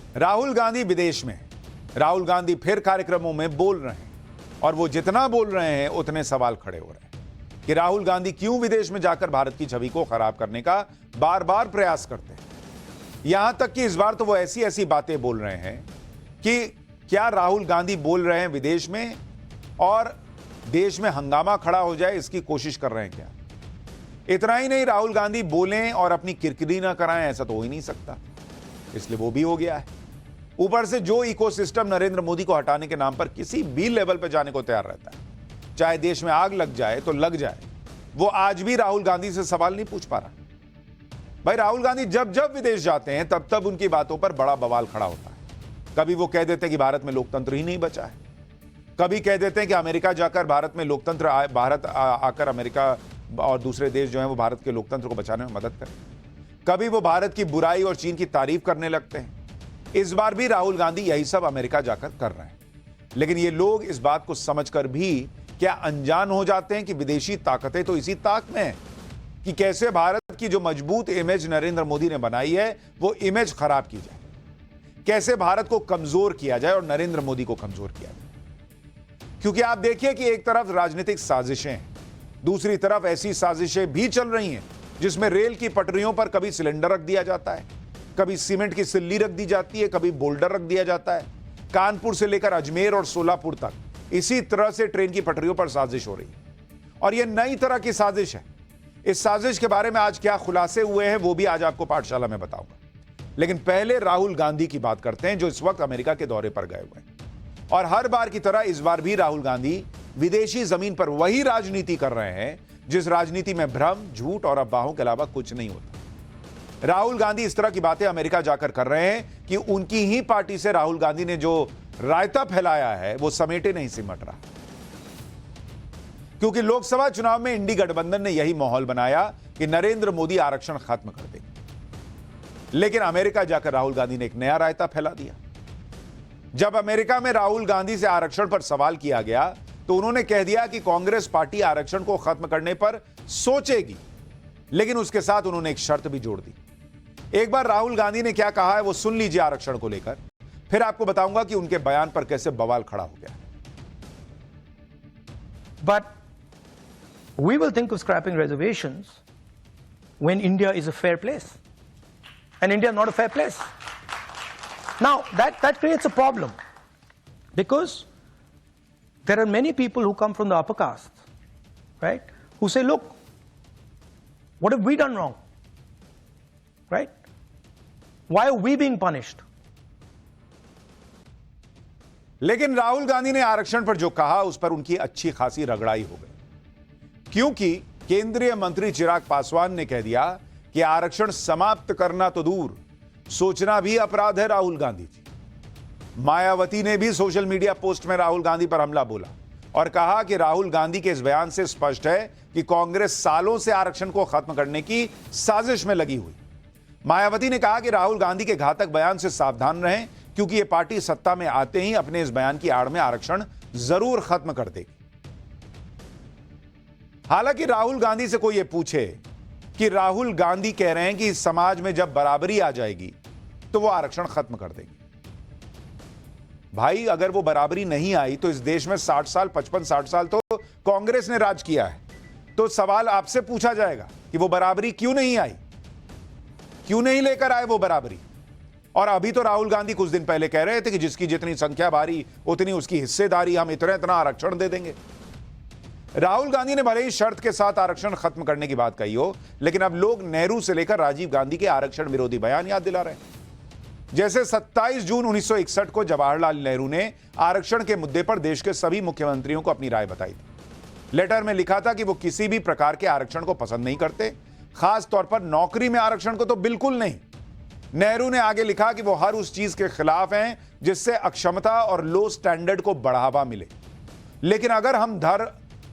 राहुल गांधी विदेश में, राहुल गांधी फिर कार्यक्रमों में बोल रहे हैं और वो जितना बोल रहे हैं उतने सवाल खड़े हो रहे हैं कि राहुल गांधी क्यों विदेश में जाकर भारत की छवि को खराब करने का बार बार प्रयास करते हैं। यहां तक कि इस बार तो वो ऐसी ऐसी बातें बोल रहे हैं कि क्या राहुल गांधी बोल रहे हैं विदेश में और देश में हंगामा खड़ा हो जाए इसकी कोशिश कर रहे हैं क्या। इतना ही नहीं, राहुल गांधी बोलें और अपनी किरकिरी ना कराएं, ऐसा तो हो ही नहीं सकता, इसलिए वो भी हो गया है। ऊपर से जो इकोसिस्टम नरेंद्र मोदी को हटाने के नाम पर किसी भी लेवल पर जाने को तैयार रहता है, चाहे देश में आग लग जाए तो लग जाए, वो आज भी राहुल गांधी से सवाल नहीं पूछ पा रहा। भाई राहुल गांधी जब जब विदेश जाते हैं तब तब उनकी बातों पर बड़ा बवाल खड़ा होता है। कभी वो कह देते हैं कि भारत में लोकतंत्र ही नहीं बचा है, कभी कह देते हैं कि अमेरिका जाकर भारत में लोकतंत्र भारत आकर अमेरिका और दूसरे देश जो हैं वो भारत के लोकतंत्र को बचाने में मदद करें, कभी वो भारत की बुराई और चीन की तारीफ करने लगते हैं। इस बार भी राहुल गांधी यही सब अमेरिका जाकर कर रहे हैं। लेकिन ये लोग इस बात को समझकर भी क्या अनजान हो जाते हैं कि विदेशी ताकतें तो इसी ताक में हैं कि कैसे भारत की जो मजबूत इमेज नरेंद्र मोदी ने बनाई है वो इमेज खराब की जाए, कैसे भारत को कमजोर किया जाए और नरेंद्र मोदी को कमजोर किया जाए। क्योंकि आप देखिए कि एक तरफ राजनीतिक साजिशें हैं, दूसरी तरफ ऐसी साजिशें भी चल रही हैं जिसमें रेल की पटरियों पर कभी सिलेंडर रख दिया जाता है, कभी सीमेंट की सिल्ली रख दी जाती है, कभी बोल्डर रख दिया जाता है। कानपुर से लेकर अजमेर और सोलापुर तक इसी तरह से ट्रेन की पटरियों पर साजिश हो रही है और यह नई तरह की साजिश है। इस साजिश के बारे में आज क्या खुलासे हुए हैं वो भी आज आपको पाठशाला में बताऊंगा। लेकिन पहले राहुल गांधी की बात करते हैं जो इस वक्त अमेरिका के दौरे पर गए हुए हैं। और हर बार की तरह इस बार भी राहुल गांधी विदेशी जमीन पर वही राजनीति कर रहे हैं जिस राजनीति में भ्रम, झूठ और अफवाहों के अलावा कुछ नहीं होता। राहुल गांधी इस तरह की बातें अमेरिका जाकर कर रहे हैं कि उनकी ही पार्टी से राहुल गांधी ने जो रायता फैलाया है वो समेटे नहीं सिमट रहा। क्योंकि लोकसभा चुनाव में इंडी गठबंधन ने यही माहौल बनाया कि नरेंद्र मोदी आरक्षण खत्म कर देंगे। लेकिन अमेरिका जाकर राहुल गांधी ने एक नया रायता फैला दिया। जब अमेरिका में राहुल गांधी से आरक्षण पर सवाल किया गया तो उन्होंने कह दिया कि कांग्रेस पार्टी आरक्षण को खत्म करने पर सोचेगी, लेकिन उसके साथ उन्होंने एक शर्त भी जोड़ दी। एक बार राहुल गांधी ने क्या कहा है वो सुन लीजिए आरक्षण को लेकर, फिर आपको बताऊंगा कि उनके बयान पर कैसे बवाल खड़ा हो गया। But we will think of scrapping reservations when India is a fair place. And India is not a fair place. Now, that creates a problem. Because there are many people who come from the upper caste, right? Who say, look, what have we done wrong? Right? Why are we being punished? लेकिन राहुल गांधी ने आरक्षण पर जो कहा उस पर उनकी अच्छी खासी रगड़ाई हो गई। क्योंकि केंद्रीय मंत्री चिराग पासवान ने कह दिया कि आरक्षण समाप्त करना तो दूर, सोचना भी अपराध है राहुल गांधी जी। मायावती ने भी सोशल मीडिया पोस्ट में राहुल गांधी पर हमला बोला और कहा कि राहुल गांधी के इस बयान से स्पष्ट है कि कांग्रेस सालों से आरक्षण को खत्म करने की साजिश में लगी हुई। मायावती ने कहा कि राहुल गांधी के घातक बयान से सावधान रहें क्योंकि यह पार्टी सत्ता में आते ही अपने इस बयान की आड़ में आरक्षण जरूर खत्म कर देगी। हालांकि राहुल गांधी से कोई यह पूछे कि राहुल गांधी कह रहे हैं कि समाज में जब बराबरी आ जाएगी तो वो आरक्षण खत्म कर देंगे। भाई अगर वो बराबरी नहीं आई तो इस देश में 60 साल 55-60 साल तो कांग्रेस ने राज किया है, तो सवाल आपसे पूछा जाएगा कि वो बराबरी क्यों नहीं आई, क्यों नहीं लेकर आए वो बराबरी। और अभी तो राहुल गांधी कुछ दिन पहले कह रहे थे कि जिसकी जितनी संख्या भारी उतनी उसकी हिस्सेदारी, हम इतना आरक्षण दे देंगे। राहुल गांधी ने भले ही शर्त के साथ आरक्षण खत्म करने की बात कही हो, लेकिन अब लोग नेहरू से लेकर राजीव गांधी के आरक्षण विरोधी बयान याद दिला रहे हैं। जैसे 27 जून 1961 को जवाहरलाल नेहरू ने आरक्षण के मुद्दे पर देश के सभी मुख्यमंत्रियों को अपनी राय बताई थी। लेटर में लिखा था कि वो किसी भी प्रकार के आरक्षण को पसंद नहीं करते, खास तौर पर नौकरी में आरक्षण को तो बिल्कुल नहीं। नेहरू ने आगे लिखा कि वो हर उस चीज के खिलाफ हैं जिससे अक्षमता और लो स्टैंडर्ड को बढ़ावा मिले, लेकिन अगर हम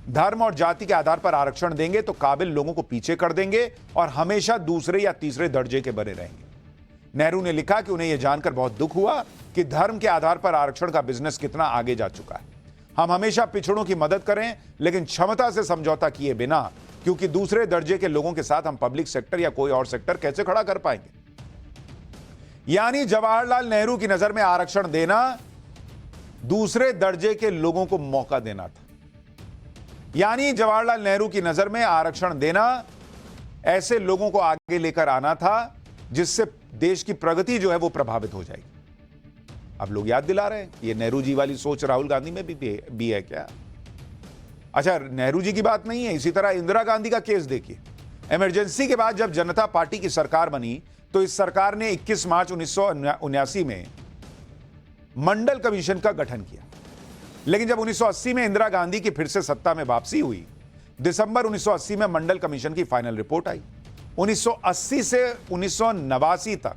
धर्म और जाति के आधार पर आरक्षण देंगे तो काबिल लोगों को पीछे कर देंगे और हमेशा दूसरे या तीसरे दर्जे के बने रहेंगे। नेहरू ने लिखा कि उन्हें यह जानकर बहुत दुख हुआ कि धर्म के आधार पर आरक्षण का बिजनेस कितना आगे जा चुका है। हम हमेशा पिछड़ों की मदद करें लेकिन क्षमता से समझौता किए बिना, क्योंकि दूसरे दर्जे के लोगों के साथ हम पब्लिक सेक्टर या कोई और सेक्टर कैसे खड़ा कर पाएंगे। यानी जवाहरलाल नेहरू की नजर में आरक्षण देना दूसरे दर्जे के लोगों को मौका देना था। यानी जवाहरलाल नेहरू की नजर में आरक्षण देना ऐसे लोगों को आगे लेकर आना था जिससे देश की प्रगति जो है वो प्रभावित हो जाएगी। अब लोग याद दिला रहे हैं ये नेहरू जी वाली सोच राहुल गांधी में भी है क्या? अच्छा, नेहरू जी की बात नहीं है। इसी तरह इंदिरा गांधी का केस देखिए। इमरजेंसी के बाद जब जनता पार्टी की सरकार बनी तो इस सरकार ने 21 मार्च 1979 में मंडल कमीशन का गठन किया। लेकिन जब 1980 में इंदिरा गांधी की फिर से सत्ता में वापसी हुई, दिसंबर 1980 में मंडल कमीशन की फाइनल रिपोर्ट आई। 1980 से 1989 तक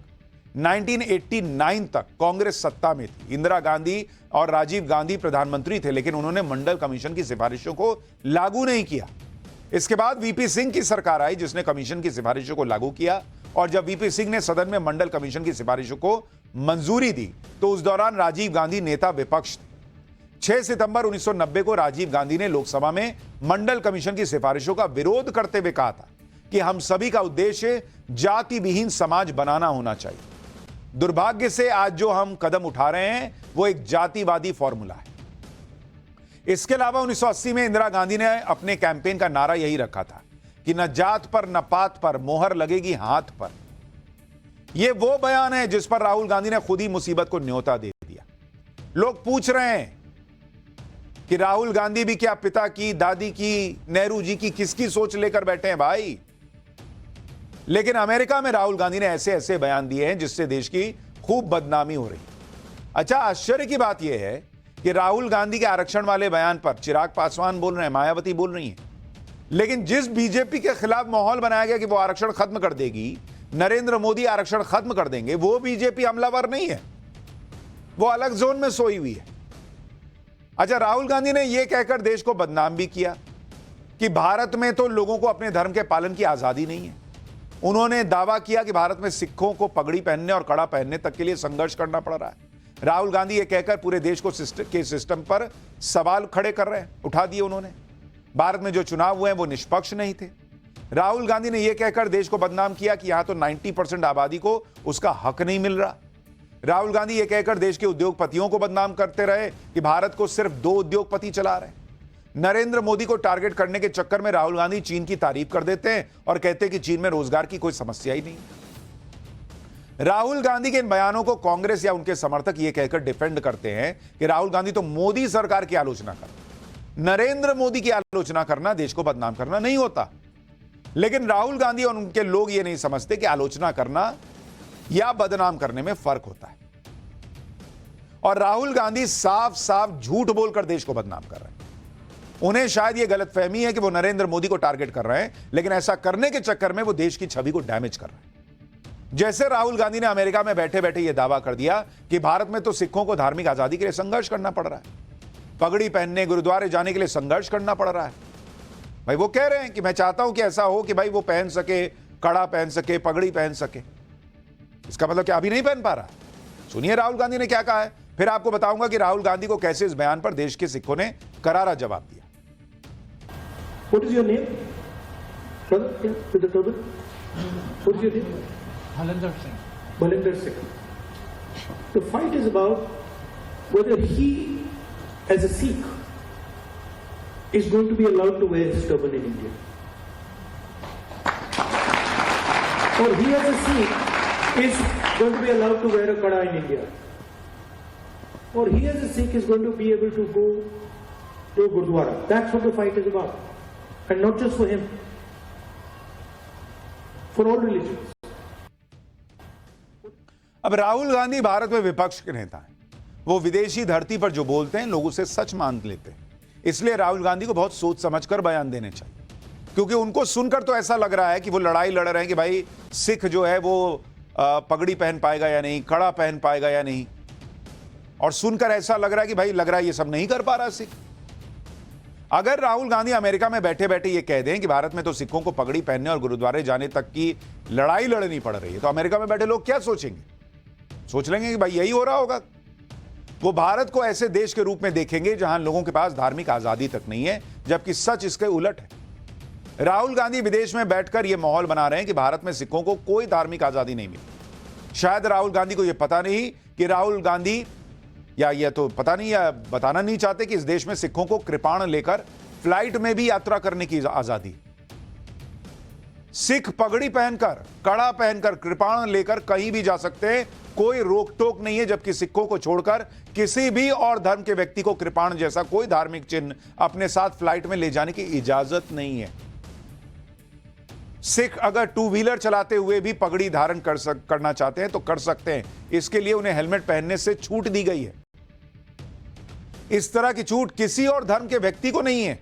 1989 तक कांग्रेस सत्ता में थी। इंदिरा गांधी और राजीव गांधी प्रधानमंत्री थे, लेकिन उन्होंने मंडल कमीशन की सिफारिशों को लागू नहीं किया। इसके बाद वीपी सिंह की सरकार आई जिसने कमीशन की सिफारिशों को लागू किया, और जब वीपी सिंह ने सदन में मंडल कमीशन की सिफारिशों को मंजूरी दी तो उस दौरान राजीव गांधी नेता विपक्ष थे। 6 सितंबर 1990 को राजीव गांधी ने लोकसभा में मंडल कमीशन की सिफारिशों का विरोध करते हुए कहा था कि हम सभी का उद्देश्य जाति विहीन समाज बनाना होना चाहिए। दुर्भाग्य से आज जो हम कदम उठा रहे हैं वो एक जातिवादी फॉर्मूला है। इसके अलावा 1980 में इंदिरा गांधी ने अपने कैंपेन का नारा यही रखा था कि न जात पर न पात पर मोहर लगेगी हाथ पर। यह वो बयान है जिस पर राहुल गांधी ने खुद ही मुसीबत को न्योता दे दिया। लोग पूछ रहे हैं कि राहुल गांधी भी क्या पिता की, दादी की, नेहरू जी की, किसकी सोच लेकर बैठे हैं भाई? लेकिन अमेरिका में राहुल गांधी ने ऐसे ऐसे बयान दिए हैं जिससे देश की खूब बदनामी हो रही। अच्छा, आश्चर्य की बात यह है कि राहुल गांधी के आरक्षण वाले बयान पर चिराग पासवान बोल रहे हैं, मायावती बोल रही हैं, लेकिन जिस बीजेपी के खिलाफ माहौल बनाया गया कि वो आरक्षण खत्म कर देगी, नरेंद्र मोदी आरक्षण खत्म कर देंगे, वो बीजेपी हमलावर नहीं है, वो अलग जोन में सोई हुई है। अच्छा, राहुल गांधी ने यह कहकर देश को बदनाम भी किया कि भारत में तो लोगों को अपने धर्म के पालन की आजादी नहीं है। उन्होंने दावा किया कि भारत में सिखों को पगड़ी पहनने और कड़ा पहनने तक के लिए संघर्ष करना पड़ रहा है। राहुल गांधी यह कहकर पूरे देश को सिस्टम पर सवाल खड़े कर रहे हैं, उठा दिए उन्होंने। भारत में जो चुनाव हुए हैं वो निष्पक्ष नहीं थे। राहुल गांधी ने यह कहकर देश को बदनाम किया कि यहां तो 90% आबादी को उसका हक नहीं मिल रहा। राहुल गांधी यह कहकर देश के उद्योगपतियों को बदनाम करते रहे कि भारत को सिर्फ 2 उद्योगपति चला रहे हैं। नरेंद्र मोदी को टारगेट करने के चक्कर में राहुल गांधी चीन की तारीफ कर देते हैं और कहते हैं कि चीन में रोजगार की कोई समस्या ही नहीं। राहुल गांधी के इन बयानों को कांग्रेस या उनके समर्थक यह कहकर डिफेंड करते हैं कि राहुल गांधी तो मोदी सरकार की आलोचना कर, नरेंद्र मोदी की आलोचना करना देश को बदनाम करना नहीं होता। लेकिन राहुल गांधी और उनके लोग ये नहीं समझते कि आलोचना करना या बदनाम करने में फर्क होता है। और राहुल गांधी साफ साफ झूठ बोलकर देश को बदनाम कर रहे हैं। उन्हें शायद यह गलतफहमी है कि वो नरेंद्र मोदी को टारगेट कर रहे हैं, लेकिन ऐसा करने के चक्कर में वो देश की छवि को डैमेज कर रहे हैं। जैसे राहुल गांधी ने अमेरिका में बैठे बैठे यह दावा कर दिया कि भारत में तो सिखों को धार्मिक आजादी के लिए संघर्ष करना पड़ रहा है, पगड़ी पहनने, गुरुद्वारे जाने के लिए संघर्ष करना पड़ रहा है। भाई वो कह रहे हैं कि मैं चाहता हूं कि ऐसा हो कि भाई वो पहन सके, कड़ा पहन सके, पगड़ी पहन सके। इसका मतलब क्या अभी नहीं पहन पा रहा? सुनिए राहुल गांधी ने क्या कहा है, फिर आपको बताऊंगा कि राहुल गांधी को कैसे इस बयान पर देश के सिखों ने करारा जवाब दिया। What is your name? Brother, yeah, with the turban. What is your name? Balinder Singh. Balinder Singh. The fight is about whether he, as a Sikh, is going to be allowed to wear his turban in India. Or he, as a Sikh, is going to be allowed to wear a kada in India. Or he, as a Sikh, is going to be able to go to a Gurdwara. That's what the fight is about. And not just for him, for all religions. अब राहुल गांधी भारत में विपक्ष के नेता हैं। वो विदेशी धरती पर जो बोलते हैं लोग उसे सच मान लेते हैं। इसलिए राहुल गांधी को बहुत सोच समझकर बयान देने चाहिए, क्योंकि उनको सुनकर तो ऐसा लग रहा है कि वो लड़ाई लड़ रहे हैं कि भाई सिख जो है वो पगड़ी पहन पाएगा या नहीं, कड़ा पहन पाएगा या नहीं। और सुनकर ऐसा लग रहा है कि भाई लग रहा है ये सब नहीं कर पा रहा सिख। अगर राहुल गांधी अमेरिका में बैठे बैठे ये कह दें कि भारत में तो सिखों को पगड़ी पहनने और गुरुद्वारे जाने तक की लड़ाई लड़नी पड़ रही है, तो अमेरिका में बैठे लोग क्या सोचेंगे? सोच लेंगे कि भाई यही हो रहा होगा। वो भारत को ऐसे देश के रूप में देखेंगे जहां लोगों के पास धार्मिक आजादी तक नहीं है, जबकि सच इसके उलट है। राहुल गांधी विदेश में बैठकर यह माहौल बना रहे हैं कि भारत में सिखों को कोई धार्मिक आजादी नहीं मिली। शायद राहुल गांधी को यह पता नहीं कि राहुल गांधी, या यह तो पता नहीं या बताना नहीं चाहते कि इस देश में सिखों को कृपाण लेकर फ्लाइट में भी यात्रा करने की आजादी। सिख पगड़ी पहनकर, कड़ा पहनकर, कृपाण लेकर कहीं भी जा सकते हैं, कोई रोक टोक नहीं है, जबकि सिखों को छोड़कर किसी भी और धर्म के व्यक्ति को कृपाण जैसा कोई धार्मिक चिन्ह अपने साथ फ्लाइट में ले जाने की इजाजत नहीं है। सिख अगर टू व्हीलर चलाते हुए भी पगड़ी धारण करना चाहते हैं तो कर सकते हैं, इसके लिए उन्हें हेलमेट पहनने से छूट दी गई है। इस तरह की छूट किसी और धर्म के व्यक्ति को नहीं है,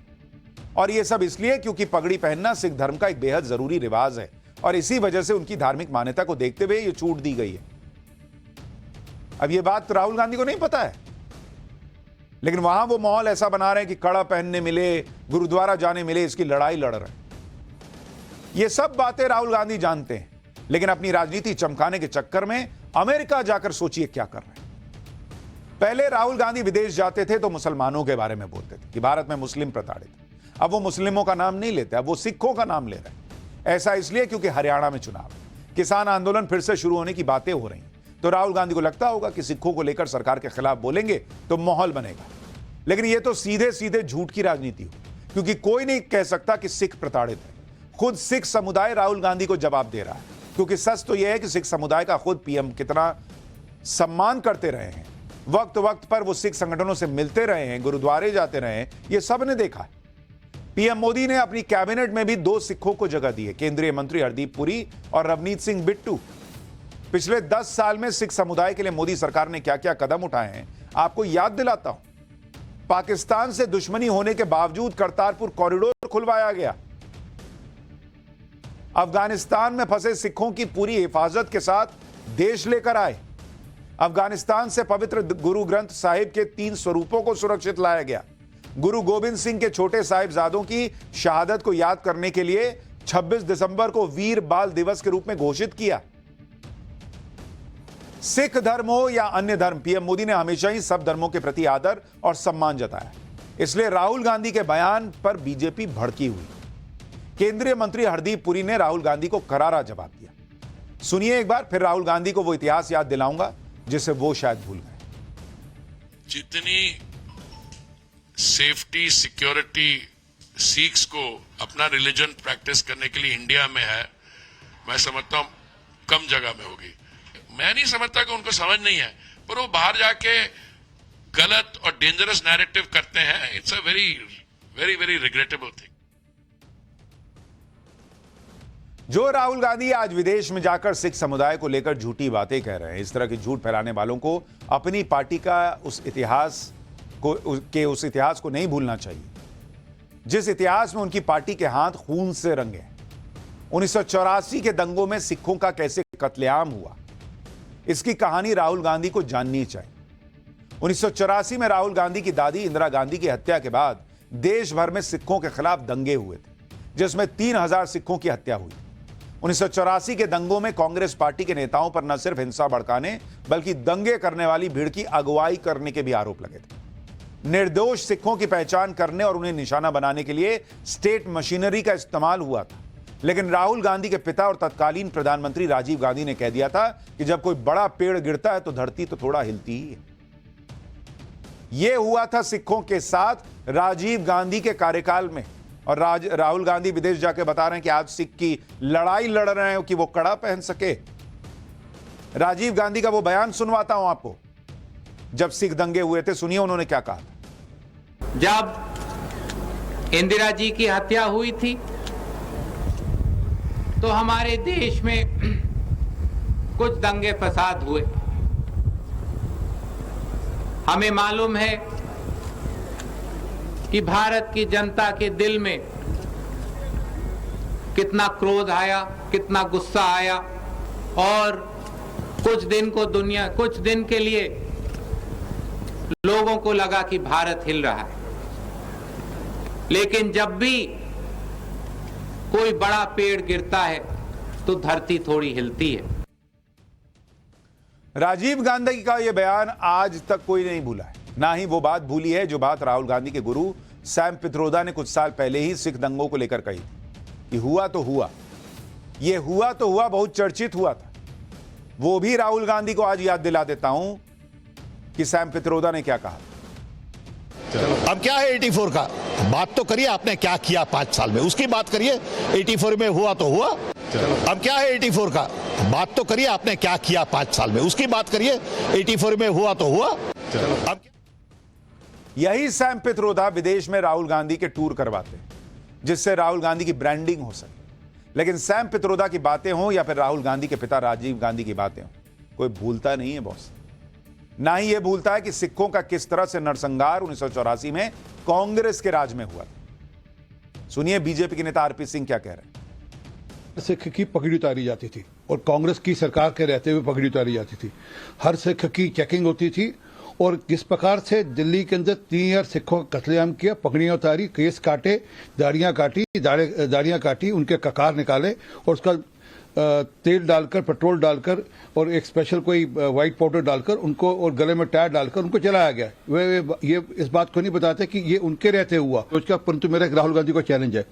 और यह सब इसलिए क्योंकि पगड़ी पहनना सिख धर्म का एक बेहद जरूरी रिवाज है, और इसी वजह से उनकी धार्मिक मान्यता को देखते हुए यह छूट दी गई है। अब यह बात राहुल गांधी को नहीं पता है, लेकिन वहां वो माहौल ऐसा बना रहे हैं कि कड़ा पहनने मिले, गुरुद्वारा जाने मिले, इसकी लड़ाई लड़ रहे हैं। ये सब बातें राहुल गांधी जानते हैं, लेकिन अपनी राजनीति चमकाने के चक्कर में अमेरिका जाकर सोचिए क्या कर रहे हैं। पहले राहुल गांधी विदेश जाते थे तो मुसलमानों के बारे में बोलते थे कि भारत में मुस्लिम प्रताड़ित। अब वो मुस्लिमों का नाम नहीं लेते, अब वो सिखों का नाम ले रहे हैं। ऐसा इसलिए क्योंकि हरियाणा में चुनाव है, किसान आंदोलन फिर से शुरू होने की बातें हो रही हैं, तो राहुल गांधी को लगता होगा कि सिखों को लेकर सरकार के खिलाफ बोलेंगे तो माहौल बनेगा। लेकिन यह तो सीधे सीधे झूठ की राजनीति हो, क्योंकि कोई नहीं कह सकता कि सिख प्रताड़ित है। खुद सिख समुदाय राहुल गांधी को जवाब दे रहा है, क्योंकि सच तो यह है कि सिख समुदाय का खुद पीएम कितना सम्मान करते रहे हैं, वक्त वक्त पर वो सिख संगठनों से मिलते रहे हैं, गुरुद्वारे जाते रहे हैं, ये सब ने देखा है। पीएम मोदी ने अपनी कैबिनेट में भी 2 सिखों को जगह दी है, केंद्रीय मंत्री हरदीप पुरी और रवनीत सिंह बिट्टू। पिछले 10 साल में सिख समुदाय के लिए मोदी सरकार ने क्या क्या कदम उठाए हैं आपको याद दिलाता हूं। पाकिस्तान से दुश्मनी होने के बावजूद करतारपुर कॉरिडोर खुलवाया गया। अफगानिस्तान में फंसे सिखों की पूरी हिफाजत के साथ देश लेकर आए। अफगानिस्तान से पवित्र गुरु ग्रंथ साहिब के 3 स्वरूपों को सुरक्षित लाया गया। गुरु गोविंद सिंह के छोटे साहिबजादों की शहादत को याद करने के लिए 26 दिसंबर को वीर बाल दिवस के रूप में घोषित किया। सिख धर्म हो या अन्य धर्म, पीएम मोदी ने हमेशा ही सब धर्मों के प्रति आदर और सम्मान जताया। इसलिए राहुल गांधी के बयान पर बीजेपी भड़की हुई। केंद्रीय मंत्री हरदीप पुरी ने राहुल गांधी को करारा जवाब दिया। सुनिए एक बार, फिर राहुल गांधी को वो इतिहास याद दिलाऊंगा जिसे वो शायद भूल गए। जितनी सेफ्टी सिक्योरिटी सिख्स को अपना रिलीजन प्रैक्टिस करने के लिए इंडिया में है, मैं समझता हूं कम जगह में होगी। मैं नहीं समझता कि उनको समझ नहीं है, पर वो बाहर जाके गलत और डेंजरस नैरेटिव करते हैं। It's a very very very regrettable thing. जो राहुल गांधी आज विदेश में जाकर सिख समुदाय को लेकर झूठी बातें कह रहे हैं, इस तरह की झूठ फैलाने वालों को अपनी पार्टी का उस इतिहास को नहीं भूलना चाहिए, जिस इतिहास में उनकी पार्टी के हाथ खून से रंगे। 1984 के दंगों में सिखों का कैसे कत्लेआम हुआ, इसकी कहानी राहुल गांधी को जाननी चाहिए। 1984 में राहुल गांधी की दादी इंदिरा गांधी की हत्या के बाद देश भर में सिखों के खिलाफ दंगे हुए थे, जिसमें 3000 सिखों की हत्या हुई। 1984 के दंगों में कांग्रेस पार्टी के नेताओं पर न सिर्फ हिंसा भड़काने बल्कि दंगे करने वाली भीड़ की अगुवाई करने के भी आरोप लगे थे। निर्दोष सिखों की पहचान करने और उन्हें निशाना बनाने के लिए स्टेट मशीनरी का इस्तेमाल हुआ था, लेकिन राहुल गांधी के पिता और तत्कालीन प्रधानमंत्री राजीव गांधी ने कह दिया था कि जब कोई बड़ा पेड़ गिरता है तो धरती तो थोड़ा हिलती ही है। यह हुआ था सिखों के साथ राजीव गांधी के कार्यकाल में, और राहुल गांधी विदेश जाके बता रहे हैं कि आज सिख की लड़ाई लड़ रहे हैं कि वो कड़ा पहन सके। राजीव गांधी का वो बयान सुनवाता हूं आपको, जब सिख दंगे हुए थे। सुनिए उन्होंने क्या कहा था। जब इंदिरा जी की हत्या हुई थी तो हमारे देश में कुछ दंगे फसाद हुए। हमें मालूम है कि भारत की जनता के दिल में कितना क्रोध आया, कितना गुस्सा आया, और कुछ दिन के लिए लोगों को लगा कि भारत हिल रहा है। लेकिन जब भी कोई बड़ा पेड़ गिरता है तो धरती थोड़ी हिलती है। राजीव गांधी का यह बयान आज तक कोई नहीं भूला है, ना ही वो बात भूली है जो बात राहुल गांधी के गुरु सैम पित्रोदा ने कुछ साल पहले ही सिख दंगों को लेकर कही थी कि हुआ तो हुआ, यह हुआ तो हुआ बहुत चर्चित हुआ था। वो भी राहुल गांधी को आज याद दिला देता हूं कि सैम पित्रोदा ने क्या कहा। अब क्या है 84 का? बात तो करिए, आपने क्या किया 5 साल में, उसकी बात करिए। 84 में हुआ तो हुआ। अब क्या है 84 का? बात तो करिए, आपने क्या किया 5 साल में, उसकी बात करिए। 84 में हुआ तो हुआ। अब यही सैम पित्रोदा विदेश में राहुल गांधी के टूर करवाते हैं, जिससे राहुल गांधी की ब्रांडिंग हो सके। लेकिन सैम पित्रोदा की बातें हों या फिर राहुल गांधी के पिता राजीव गांधी की बातें हों, कोई भूलता नहीं है बॉस। ना ही यह भूलता है कि सिखों का किस तरह से नरसंहार 1984 में कांग्रेस के राज में हुआ था। सुनिए बीजेपी के नेता आरपी सिंह क्या कह रहे हैं। सिख की पगड़ी उतारी जाती थी और कांग्रेस की सरकार के रहते हुए पगड़ी उतारी जाती थी। हर सिख की चेकिंग होती थी और किस प्रकार से दिल्ली के अंदर 3000 सिखों का कत्लेआम किया, पगड़ियां उतारी, केस काटे, दाढ़ियां काटी, उनके ककार निकाले और उसका तेल डालकर, पेट्रोल डालकर और एक स्पेशल कोई वाइट पाउडर डालकर उनको और गले में टायर डालकर उनको जलाया गया। वे ये इस बात को नहीं बताते कि ये उनके रहते हुआ उसका। परंतु मेरा राहुल गांधी को चैलेंज है,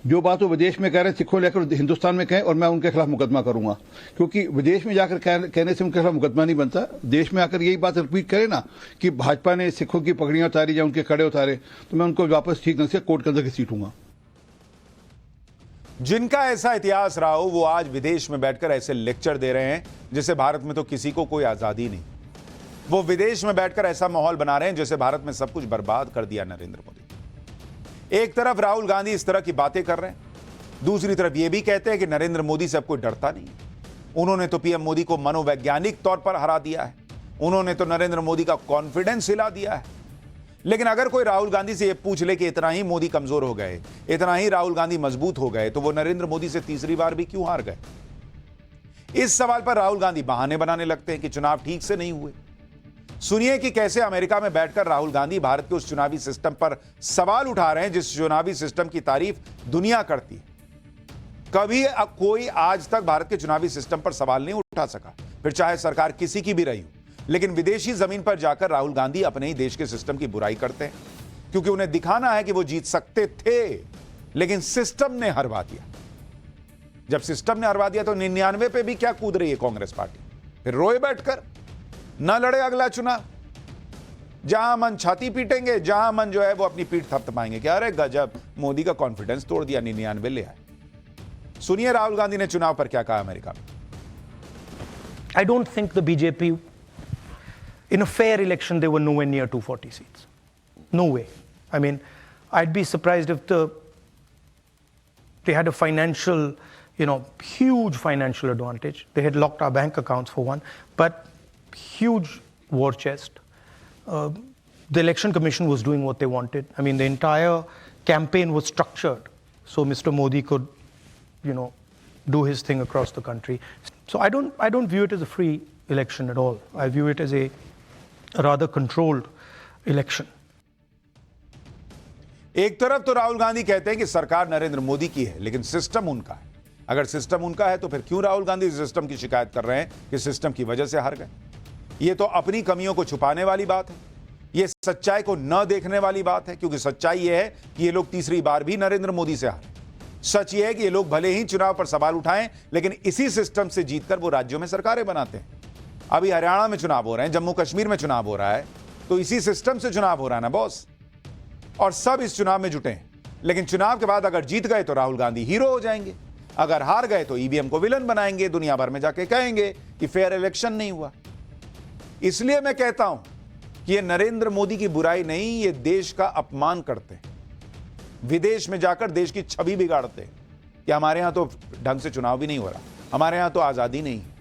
जो बात वो विदेश में कह रहे हैं सिखों लेकर हिंदुस्तान में कहें और मैं उनके खिलाफ मुकदमा करूंगा, क्योंकि विदेश में जाकर कहने से उनके खिलाफ मुकदमा नहीं बनता। देश में आकर यही बात रिपीट करे ना कि भाजपा ने सिखों की पगड़ियां उतारी या उनके कड़े उतारे, तो मैं उनको वापस ठीक ढंग से कोर्ट के अंदर घसीटूंगा। जिनका ऐसा इतिहास रहा हो वो आज विदेश में बैठकर ऐसे लेक्चर दे रहे हैं जैसे भारत में तो किसी को कोई आजादी नहीं। वो विदेश में बैठकर ऐसा माहौल बना रहे हैं जैसे भारत में सब कुछ बर्बाद कर दिया नरेंद्र मोदी। एक तरफ राहुल गांधी इस तरह की बातें कर रहे हैं, दूसरी तरफ ये भी कहते हैं कि नरेंद्र मोदी से अब कोई डरता नहीं। उन्होंने तो पीएम मोदी को मनोवैज्ञानिक तौर पर हरा दिया है, उन्होंने तो नरेंद्र मोदी का कॉन्फिडेंस हिला दिया है। लेकिन अगर कोई राहुल गांधी से यह पूछ ले कि इतना ही मोदी कमजोर हो गए, इतना ही राहुल गांधी मजबूत हो गए, तो वो नरेंद्र मोदी से तीसरी बार भी क्यों हार गए? इस सवाल पर राहुल गांधी बहाने बनाने लगते हैं कि चुनाव ठीक से नहीं हुए। सुनिए कि कैसे अमेरिका में बैठकर राहुल गांधी भारत के उस चुनावी सिस्टम पर सवाल उठा रहे हैं जिस चुनावी सिस्टम की तारीफ दुनिया करती है। कभी कोई आज तक भारत के चुनावी सिस्टम पर सवाल नहीं उठा सका, फिर चाहे सरकार किसी की भी रही हो। लेकिन विदेशी जमीन पर जाकर राहुल गांधी अपने ही देश के सिस्टम की बुराई करते हैं, क्योंकि उन्हें दिखाना है कि वो जीत सकते थे, लेकिन सिस्टम ने हरवा दिया। जब सिस्टम ने हरवा दिया तो 99 पे भी क्या कूद रही है कांग्रेस पार्टी? फिर रोए बैठकर, ना लड़े अगला चुनाव। जहां मन छाती पीटेंगे, जहां मन जो है वो अपनी पीठ थपथपाएंगे कि अरे गजब, मोदी का कॉन्फिडेंस तोड़ दिया, 99 ले आए। सुनिए राहुल गांधी ने चुनाव पर क्या कहा अमेरिका में। I don't think the BJP, in a fair election, they were nowhere near 240 seats. No way. I mean, I'd be surprised if they had a financial, huge financial advantage. They had locked our bank accounts for one, but huge war chest. The election commission was doing what they wanted. I mean, the entire campaign was structured so Mr. Modi could, do his thing across the country. So I don't view it as a free election at all. I view it as a rather controlled election. एक तरफ तो राहुल गांधी कहते हैं कि सरकार नरेंद्र मोदी की है, लेकिन सिस्टम उनका है। अगर सिस्टम उनका है तो फिर क्यों राहुल गांधी सिस्टम की शिकायत कर रहे हैं कि सिस्टम की वजह से हार गए? ये तो अपनी कमियों को छुपाने वाली बात है, ये सच्चाई को न देखने वाली बात है, क्योंकि सच्चाई ये है कि ये लोग तीसरी बार भी नरेंद्र मोदी से हारे। सच ये है कि ये लोग भले ही चुनाव पर सवाल उठाएं, लेकिन इसी सिस्टम से जीतकर वो राज्यों में सरकारें बनाते हैं। अभी हरियाणा में चुनाव हो रहे हैं, जम्मू कश्मीर में चुनाव हो रहा है, तो इसी सिस्टम से चुनाव हो रहा है ना बॉस। और सब इस चुनाव में जुटे हैं, लेकिन चुनाव के बाद अगर जीत गए तो राहुल गांधी हीरो हो जाएंगे, अगर हार गए तो ईवीएम को विलन बनाएंगे, दुनिया भर में जाके कहेंगे कि फेयर इलेक्शन नहीं हुआ। इसलिए मैं कहता हूं कि ये नरेंद्र मोदी की बुराई नहीं, ये देश का अपमान करते हैं। विदेश में जाकर देश की छवि बिगाड़ते हैं कि हमारे यहां तो ढंग से चुनाव भी नहीं हो रहा, हमारे यहां तो आजादी नहीं है।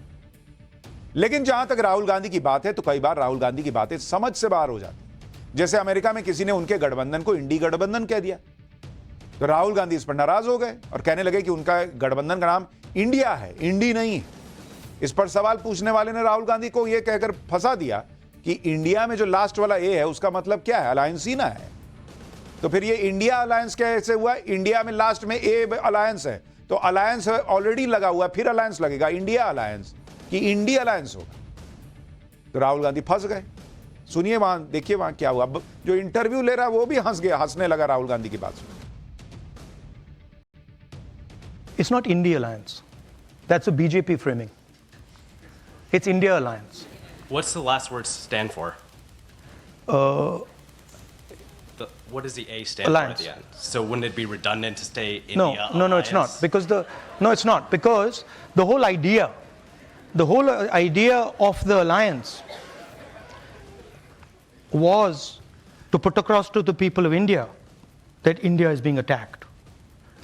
लेकिन जहां तक राहुल गांधी की बात है तो कई बार राहुल गांधी की बातें समझ से बाहर हो जाती। जैसे अमेरिका में किसी ने उनके गठबंधन को इंडी गठबंधन कह दिया, तो राहुल गांधी इस पर नाराज हो गए और कहने लगे कि उनका गठबंधन का नाम इंडिया है, इंडी नहीं है। इस पर सवाल पूछने वाले ने राहुल गांधी को यह कहकर फंसा दिया कि इंडिया में जो लास्ट वाला ए है उसका मतलब क्या है? अलायंस ही ना है। तो फिर ये इंडिया अलायंस कैसे हुआ? इंडिया में लास्ट में ए अलायंस है, तो अलायंस ऑलरेडी लगा हुआ, फिर अलायंस लगेगा, इंडिया अलायंस कि इंडिया अलायंस होगा। तो राहुल गांधी फंस गए। सुनिए वहां, देखिए वहां क्या हुआ। जो इंटरव्यू ले रहा है वो भी हंस गया, हंसने लगा राहुल गांधी की बात सुन। It's not India alliance. That's a BJP framing. It's India Alliance. What's the last word stand for? What does the A stand Alliance. for at the end? So wouldn't it be redundant to say India No, Alliance? it's not. Because it's not. Because the whole idea of the alliance was to put across to the people of India that India is being attacked.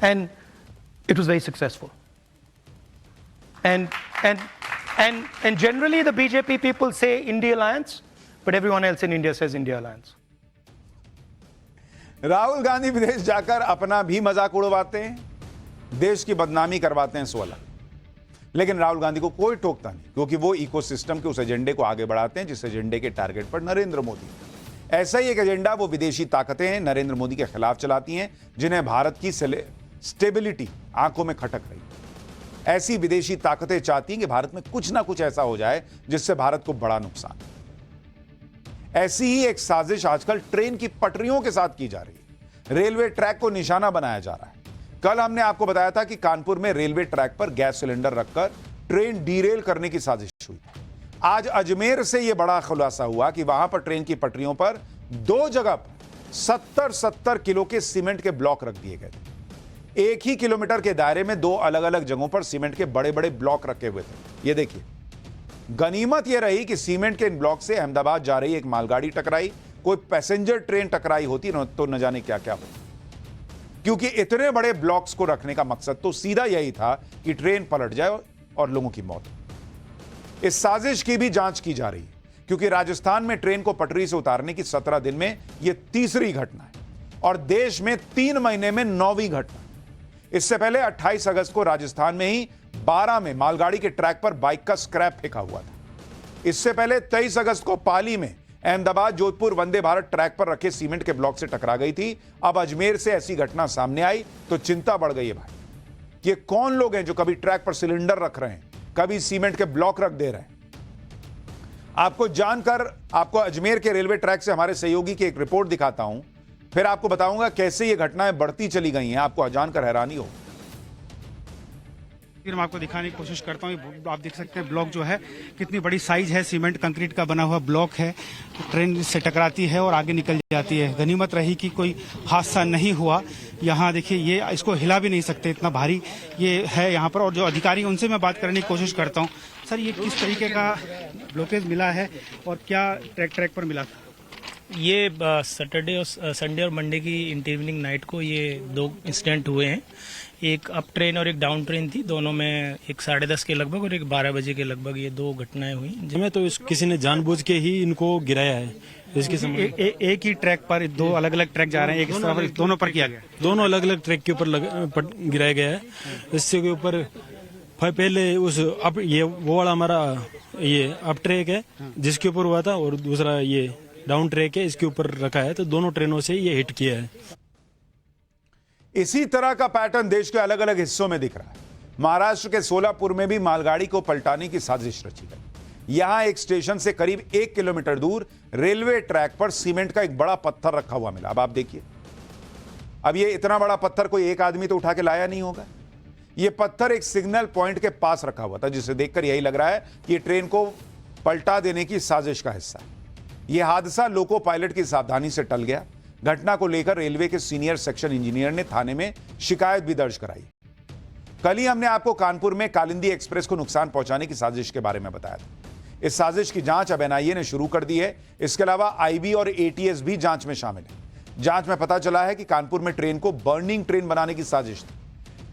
And it was very successful. And generally the BJP people say India Alliance, but everyone else in India says India Alliance. Rahul Gandhi विदेश जाकर अपना भी मजाक उड़वाते हैं, देश की बदनामी करवाते हैं, सो अलग। लेकिन राहुल गांधी को कोई टोकता नहीं, क्योंकि वो इकोसिस्टम के उस एजेंडे को आगे बढ़ाते हैं जिस एजेंडे के टारगेट पर नरेंद्र मोदी। ऐसा ही एक एजेंडा वो विदेशी ताकतें नरेंद्र मोदी के खिलाफ चलाती हैं, जिन्हें भारत की स्टेबिलिटी आंखों में खटक रही। ऐसी विदेशी ताकतें चाहती हैं कि भारत में कुछ ना कुछ ऐसा हो जाए जिससे भारत को बड़ा नुकसान। ऐसी ही एक साजिश आजकल ट्रेन की पटरियों के साथ की जा रही है। रेलवे ट्रैक को निशाना बनाया जा रहा है। कल हमने आपको बताया था कि कानपुर में रेलवे ट्रैक पर गैस सिलेंडर रखकर ट्रेन डीरेल करने की साजिश हुई। आज अजमेर से यह बड़ा खुलासा हुआ कि वहां पर ट्रेन की पटरियों पर 2 जगह पर 70 किलो के सीमेंट के ब्लॉक रख दिए गए थे। 1 ही किलोमीटर के दायरे में 2 अलग-अलग जगहों पर सीमेंट के बड़े-बड़े ब्लॉक रखे हुए थे। ये देखिए, गनीमत यह रही कि सीमेंट के इन ब्लॉक से अहमदाबाद जा रही एक मालगाड़ी टकराई, कोई पैसेंजर ट्रेन टकराई होती तो न जाने क्या क्या होता। क्योंकि इतने बड़े ब्लॉक्स को रखने का मकसद तो सीधा यही था कि ट्रेन पलट जाए और लोगों की मौत। इस साजिश की भी जांच की जा रही है, क्योंकि राजस्थान में ट्रेन को पटरी से उतारने की 17 दिन में यह तीसरी घटना है और देश में 3 महीने में 9वीं घटना। इससे पहले 28 अगस्त को राजस्थान में ही 12 में मालगाड़ी के ट्रैक पर बाइक का स्क्रैप फेंका हुआ था। इससे पहले 23 अगस्त को पाली में अहमदाबाद जोधपुर वंदे भारत ट्रैक पर रखे सीमेंट के ब्लॉक से टकरा गई थी। अब अजमेर से ऐसी घटना सामने आई तो चिंता बढ़ गई है भाई। ये कौन लोग हैं जो कभी ट्रैक पर सिलेंडर रख रहे हैं, कभी सीमेंट के ब्लॉक रख दे रहे हैं। आपको जानकर आपको अजमेर के रेलवे ट्रैक से हमारे सहयोगी की एक रिपोर्ट दिखाता हूं, फिर आपको बताऊंगा कैसे ये घटनाएं बढ़ती चली गई हैं। आपको जानकर हैरानी हो। फिर मैं आपको दिखाने की कोशिश करता हूँ। आप देख सकते हैं ब्लॉक जो है कितनी बड़ी साइज है, सीमेंट कंक्रीट का बना हुआ ब्लॉक है। ट्रेन से टकराती है और आगे निकल जाती है। गनीमत रही कि कोई हादसा नहीं हुआ। यहाँ देखिए, ये इसको हिला भी नहीं सकते, इतना भारी ये है यहाँ पर। और जो अधिकारी उनसे मैं बात करने की कोशिश करता हूँ। सर, ये किस तरीके का ब्लॉकेज मिला है और क्या ट्रैक पर मिला था? ये सैटरडे और संडे और मंडे की इवनिंग नाइट को ये 2 इंसिडेंट हुए हैं। एक अप ट्रेन और एक डाउन ट्रेन थी, दोनों में एक 10:30 के लगभग और एक 12 बजे के लगभग ये 2 घटनाएं हुई। जिसमें तो किसी ने जानबूझ के ही इनको गिराया है। इसके एक ही ट्रैक पर 2 अलग-अलग ट्रैक जा रहे हैं, एक इस तरफ दोनों पर किया गया, दोनों अलग-अलग ट्रैक के ऊपर गिराया गया है। इससे के ऊपर पहले उस अप ये वो वाला हमारा ये अप ट्रैक है जिसके ऊपर हुआ था, और दूसरा ये डाउन ट्रैक है इसके ऊपर रखा है। तो दोनों ट्रेनों से ये हिट किया है। इसी तरह का पैटर्न देश के अलग अलग हिस्सों में दिख रहा है। महाराष्ट्र के सोलापुर में भी मालगाड़ी को पलटाने की साजिश रची गई। यहां एक स्टेशन से करीब 1 किलोमीटर दूर रेलवे ट्रैक पर सीमेंट का एक बड़ा पत्थर रखा हुआ मिला। अब आप देखिए, अब ये इतना बड़ा पत्थर कोई एक आदमी तो उठा के लाया नहीं होगा। ये पत्थर एक सिग्नल पॉइंट के पास रखा हुआ था, जिसे देखकर यही लग रहा है कि ट्रेन को पलटा देने की साजिश का हिस्सा है। यह हादसा लोको पायलट की सावधानी से टल गया। घटना को लेकर रेलवे के सीनियर सेक्शन इंजीनियर ने थाने में शिकायत भी दर्ज कराई। कल ही हमने आपको कानपुर में कालिंदी एक्सप्रेस को नुकसान पहुंचाने की साजिश के बारे में बताया था। इस साजिश की जांच अब एनआईए ने शुरू कर दी है। इसके अलावा आईबी और एटीएस भी जांच में शामिल है। जांच में पता चला है कि कानपुर में ट्रेन को बर्निंग ट्रेन बनाने की साजिश थी।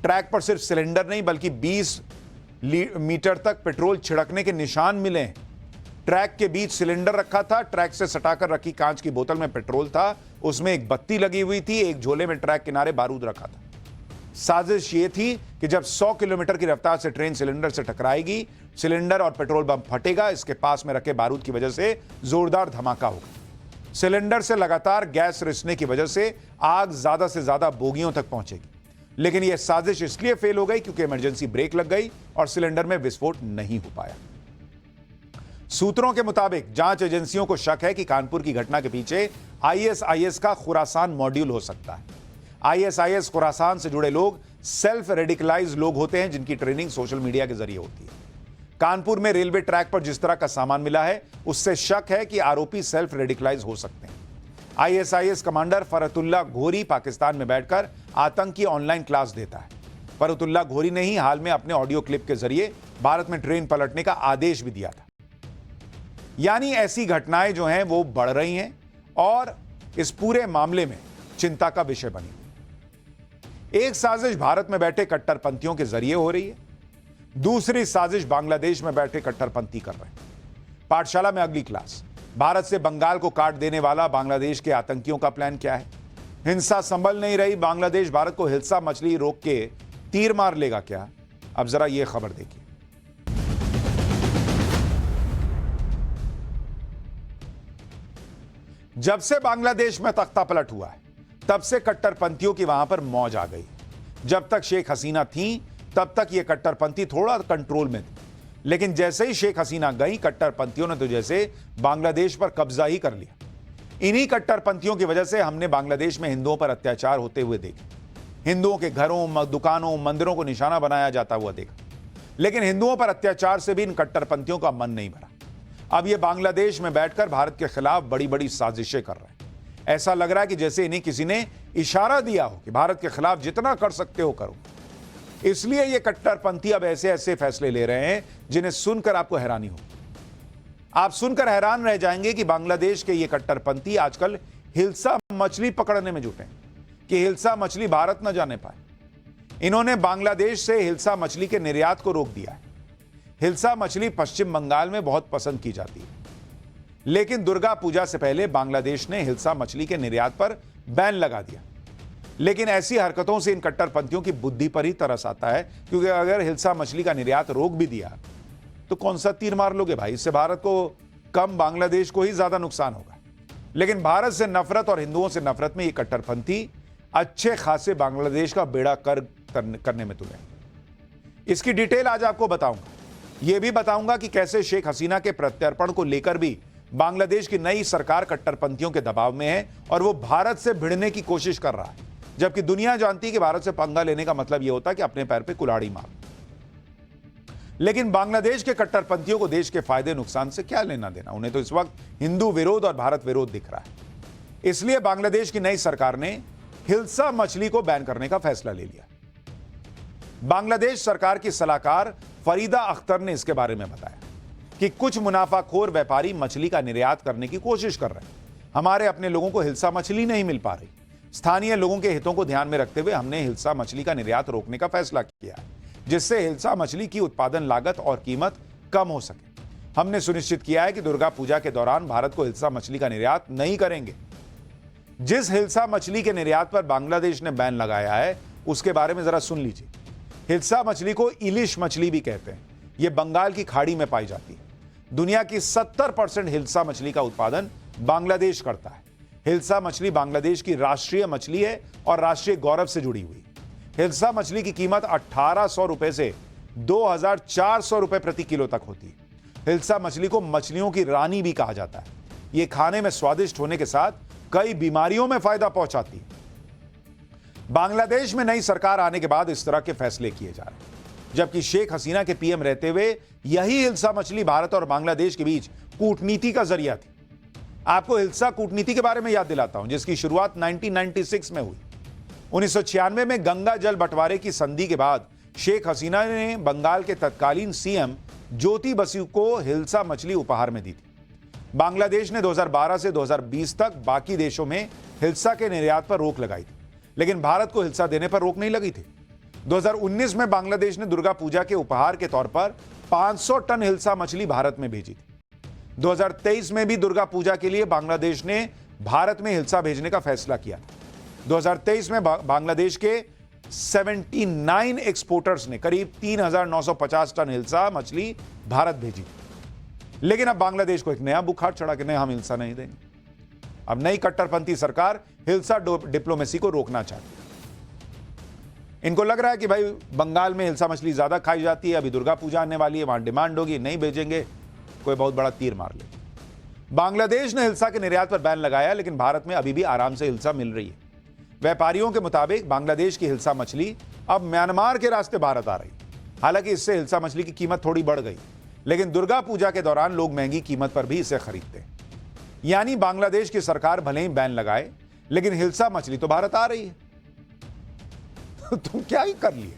ट्रैक पर सिर्फ सिलेंडर नहीं बल्कि 20 मीटर तक पेट्रोल छिड़कने के निशान मिले हैं। ट्रैक के बीच सिलेंडर रखा था, ट्रैक से सटाकर रखी कांच की बोतल में पेट्रोल था, उसमें एक बत्ती लगी हुई थी, एक झोले में ट्रैक किनारे बारूद रखा था। साजिश ये थी कि जब 100 किलोमीटर की रफ्तार से ट्रेन सिलेंडर से टकराएगी, सिलेंडर और पेट्रोल बम फटेगा, इसके पास में रखे बारूद की वजह से जोरदार धमाका होगा। सिलेंडर से लगातार गैस रिसने की वजह से आग ज्यादा से ज्यादा बोगियों तक पहुंचेगी। लेकिन यह साजिश इसलिए फेल हो गई क्योंकि इमरजेंसी ब्रेक लग गई और सिलेंडर में विस्फोट नहीं हो पाया। सूत्रों के मुताबिक जांच एजेंसियों को शक है कि कानपुर की घटना के पीछे आईएसआईएस का खुरासान मॉड्यूल हो सकता है। आईएसआईएस खुरासान से जुड़े लोग सेल्फ रेडिकलाइज लोग होते हैं जिनकी ट्रेनिंग सोशल मीडिया के जरिए होती है। कानपुर में रेलवे ट्रैक पर जिस तरह का सामान मिला है उससे शक है कि आरोपी सेल्फ रेडिकलाइज हो सकते हैं। आईएसआईएस कमांडर फरतुल्ला घोरी पाकिस्तान में बैठकर आतंकी ऑनलाइन क्लास देता है। फरतुल्ला घोरी ने ही हाल में अपने ऑडियो क्लिप के जरिए भारत में ट्रेन पलटने का आदेश भी दिया था। यानी ऐसी घटनाएं जो हैं वो बढ़ रही हैं और इस पूरे मामले में चिंता का विषय बनी। एक साजिश भारत में बैठे कट्टरपंथियों के जरिए हो रही है, दूसरी साजिश बांग्लादेश में बैठे कट्टरपंथी कर रहे हैं। पाठशाला में अगली क्लास, भारत से बंगाल को काट देने वाला बांग्लादेश के आतंकियों का प्लान क्या है? हिंसा संभल नहीं रही, बांग्लादेश भारत को हिल्सा मछली रोक के तीर मार लेगा क्या? अब जरा यह खबर देखिए। जब से बांग्लादेश में तख्ता पलट हुआ है तब से कट्टरपंथियों की वहां पर मौज आ गई। जब तक शेख हसीना थी तब तक ये कट्टरपंथी थोड़ा कंट्रोल में थे, लेकिन जैसे ही शेख हसीना गई कट्टरपंथियों ने तो जैसे बांग्लादेश पर कब्जा ही कर लिया। इन्हीं कट्टरपंथियों की वजह से हमने बांग्लादेश में हिंदुओं पर अत्याचार होते हुए देखे। हिंदुओं के घरों, दुकानों, मंदिरों को निशाना बनाया जाता हुआ देखा। लेकिन हिंदुओं पर अत्याचार से भी इन कट्टरपंथियों का मन नहीं भरा। अब ये बांग्लादेश में बैठकर भारत के खिलाफ बड़ी बड़ी साजिशें कर रहे हैं। ऐसा लग रहा है कि जैसे इन्हें किसी ने इशारा दिया हो कि भारत के खिलाफ जितना कर सकते हो करो। इसलिए ये कट्टरपंथी अब ऐसे ऐसे फैसले ले रहे हैं जिन्हें सुनकर आपको हैरानी हो। आप सुनकर हैरान रह जाएंगे कि बांग्लादेश के ये कट्टरपंथी आजकल हिल्सा मछली पकड़ने में जुटे हैं कि हिल्सा मछली भारत न जाने पाए। इन्होंने बांग्लादेश से हिल्सा मछली के निर्यात को रोक दिया है। हिल्सा मछली पश्चिम बंगाल में बहुत पसंद की जाती है, लेकिन दुर्गा पूजा से पहले बांग्लादेश ने हिल्सा मछली के निर्यात पर बैन लगा दिया। लेकिन ऐसी हरकतों से इन कट्टरपंथियों की बुद्धि पर ही तरस आता है, क्योंकि अगर हिल्सा मछली का निर्यात रोक भी दिया तो कौन सा तीर मार लोगे भाई? इससे भारत को कम बांग्लादेश को ही ज्यादा नुकसान होगा। लेकिन भारत से नफरत और हिंदुओं से नफरत में ये कट्टरपंथी अच्छे खासे बांग्लादेश का बेड़ा करने में तुले। इसकी डिटेल आज आपको बताऊंगा। यह भी बताऊंगा कि कैसे शेख हसीना के प्रत्यर्पण को लेकर भी बांग्लादेश की नई सरकार कट्टरपंथियों के दबाव में है और वो भारत से भिड़ने की कोशिश कर रहा है, जबकि दुनिया जानती है कि भारत से पंगा लेने का मतलब यह होता है कि अपने पैर पे कुल्हाड़ी मार। लेकिन बांग्लादेश के कट्टरपंथियों को देश के फायदे नुकसान से क्या लेना देना? उन्हें तो इस वक्त हिंदू विरोध और भारत विरोध दिख रहा है। इसलिए बांग्लादेश की नई सरकार ने हिल्सा मछली को बैन करने का फैसला ले लिया। बांग्लादेश सरकार की सलाहकार फरीदा अख्तर ने इसके बारे में बताया कि कुछ मुनाफाखोर व्यापारी मछली का निर्यात करने की कोशिश कर रहे हैं। हमारे अपने लोगों को हिल्सा मछली नहीं मिल पा रही। स्थानीय लोगों के हितों को ध्यान में रखते हुए हमने हिल्सा मछली का निर्यात रोकने का फैसला किया है, जिससे हिल्सा मछली की उत्पादन लागत और कीमत कम हो सके। हमने सुनिश्चित किया है कि दुर्गा पूजा के दौरान भारत को हिल्सा मछली का निर्यात नहीं करेंगे। जिस हिल्सा मछली के निर्यात पर बांग्लादेश ने बैन लगाया है उसके बारे में जरा सुन लीजिए। हिल्सा मछली को इलिश मछली भी कहते हैं। यह बंगाल की खाड़ी में पाई जाती है। दुनिया की 70% हिल्सा मछली का उत्पादन बांग्लादेश करता है। हिल्सा मछली बांग्लादेश की राष्ट्रीय मछली है और राष्ट्रीय गौरव से जुड़ी हुई। हिल्सा मछली की कीमत 1800 रुपए से 2400 रुपए प्रति किलो तक होती है। हिल्सा मछली को मछलियों की रानी भी कहा जाता है। यह खाने में स्वादिष्ट होने के साथ कई बीमारियों में फायदा पहुंचाती है। बांग्लादेश में नई सरकार आने के बाद इस तरह के फैसले किए जा रहे हैं, जबकि शेख हसीना के पीएम रहते हुए यही हिल्सा मछली भारत और बांग्लादेश के बीच कूटनीति का जरिया थी। आपको हिल्सा कूटनीति के बारे में याद दिलाता हूं, जिसकी शुरुआत 1996 में हुई। 1996 में गंगा जल बंटवारे की संधि के बाद शेख हसीना ने बंगाल के तत्कालीन सीएम ज्योति बसु को हिल्सा मछली उपहार में दी थी। बांग्लादेश ने 2012 से 2020 तक बाकी देशों में हिल्सा के निर्यात पर रोक लगाई थी, लेकिन भारत को हिल्सा देने पर रोक नहीं लगी थी। 2019 में बांग्लादेश ने दुर्गा पूजा के उपहार के तौर पर 500 टन हिल्सा मछली भारत में भेजी थी। 2023 में भी दुर्गा पूजा के लिए बांग्लादेश ने भारत में हिल्सा भेजने का फैसला किया था। 2023 में बांग्लादेश के 79 एक्सपोर्टर्स ने करीब 3950 टन हिल्सा मछली भारत भेजी। लेकिन अब बांग्लादेश को एक नया बुखार चढ़ा कि नहीं, हम हिल्सा नहीं देंगे। अब नई कट्टरपंथी सरकार हिल्सा डिप्लोमेसी को रोकना चाहती है। इनको लग रहा है कि भाई बंगाल में हिल्सा मछली ज्यादा खाई जाती है, अभी दुर्गा पूजा आने वाली है, वहां डिमांड होगी, नहीं भेजेंगे, कोई बहुत बड़ा तीर मार ले। बांग्लादेश ने हिल्सा के निर्यात पर बैन लगाया, लेकिन भारत में अभी भी आराम से हिल्सा मिल रही है। व्यापारियों के मुताबिक बांग्लादेश की हिल्सा मछली अब म्यांमार के रास्ते भारत आ रही। हालांकि इससे हिल्सा मछली की कीमत थोड़ी बढ़ गई, लेकिन दुर्गा पूजा के दौरान लोग महंगी कीमत पर भी इसे खरीदते हैं। यानी बांग्लादेश की सरकार भले ही बैन लगाए, लेकिन हिल्सा मछली तो भारत आ रही है। तुम क्या ही कर लिए?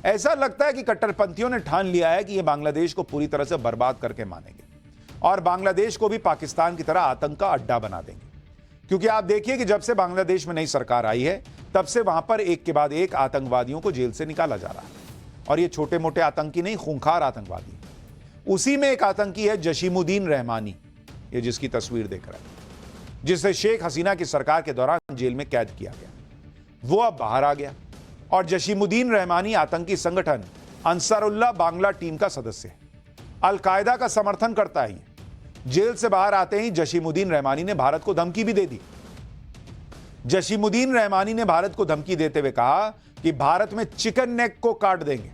ऐसा लगता है कि कट्टरपंथियों ने ठान लिया है कि ये बांग्लादेश को पूरी तरह से बर्बाद करके मानेंगे और बांग्लादेश को भी पाकिस्तान की तरह आतंक का अड्डा बना देंगे। क्योंकि आप देखिए कि जब से बांग्लादेश में नई सरकार आई है, तब से वहां पर एक के बाद एक आतंकवादियों को जेल से निकाला जा रहा है। और ये छोटे मोटे आतंकी नहीं, खूंखार आतंकवादी। उसी में एक आतंकी है जशीमुद्दीन रहमानी, ये जिसकी तस्वीर देख रहे हैं, जिसे शेख हसीना की सरकार के दौरान जेल में कैद किया गया। वो अब बाहर आ गया और जशीमुद्दीन रहमानी आतंकी संगठन अंसारुल्लाह बांग्ला टीम का सदस्य है। अल-कायदा का समर्थन करता है। जेल से बाहर आते ही जशीमुद्दीन रहमानी ने भारत को धमकी भी दे दी। जशीमुद्दीन रहमानी ने भारत को धमकी देते हुए कहा कि भारत में चिकन नेक को काट देंगे।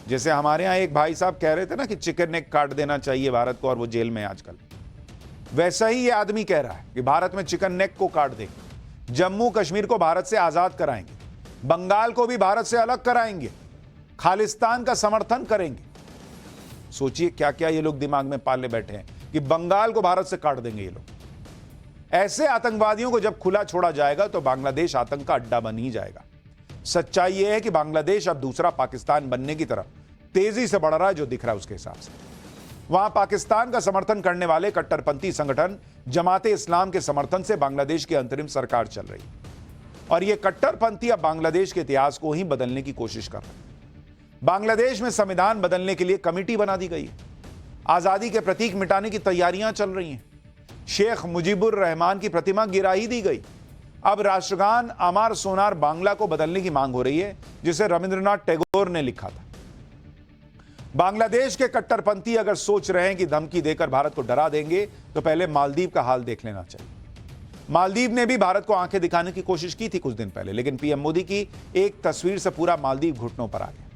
जैसे हमारे यहां एक भाई साहब कह रहे थे ना कि चिकन नेक काट देना चाहिए भारत को, और वो जेल में आजकल, वैसा ही ये आदमी कह रहा है कि भारत में चिकन नेक को काट देंगे, जम्मू कश्मीर को भारत से आजाद कराएंगे, बंगाल को भी भारत से अलग कराएंगे, खालिस्तान का समर्थन करेंगे। सोचिए क्या क्या ये लोग दिमाग में पाले बैठे हैं कि बंगाल को भारत से काट देंगे ये लोग। ऐसे आतंकवादियों को जब खुला छोड़ा जाएगा तो बांग्लादेश आतंक का अड्डा बन ही जाएगा। सच्चाई यह है कि बांग्लादेश अब दूसरा पाकिस्तान बनने की तरफ तेजी से बढ़ रहा है, जो दिख रहा है उसके हिसाब से। वहां पाकिस्तान का समर्थन करने वाले कट्टरपंथी संगठन जमाते इस्लाम के समर्थन से बांग्लादेश की अंतरिम सरकार चल रही है और ये कट्टरपंथी अब बांग्लादेश के इतिहास को ही बदलने की कोशिश कर रहे हैं। बांग्लादेश में संविधान बदलने के लिए कमेटी बना दी गई है। आजादी के प्रतीक मिटाने की तैयारियां चल रही हैं। शेख मुजीबुर रहमान की प्रतिमा गिरा ही दी गई। अब राष्ट्रगान अमार सोनार बांग्ला को बदलने की मांग हो रही है, जिसे रविंद्रनाथ टैगोर ने लिखा था। बांग्लादेश के कट्टरपंथी अगर सोच रहे हैं कि धमकी देकर भारत को डरा देंगे, तो पहले मालदीव का हाल देख लेना चाहिए। मालदीव ने भी भारत को आंखें दिखाने की कोशिश की थी कुछ दिन पहले, लेकिन पीएम मोदी की एक तस्वीर से पूरा मालदीव घुटनों पर आ गया।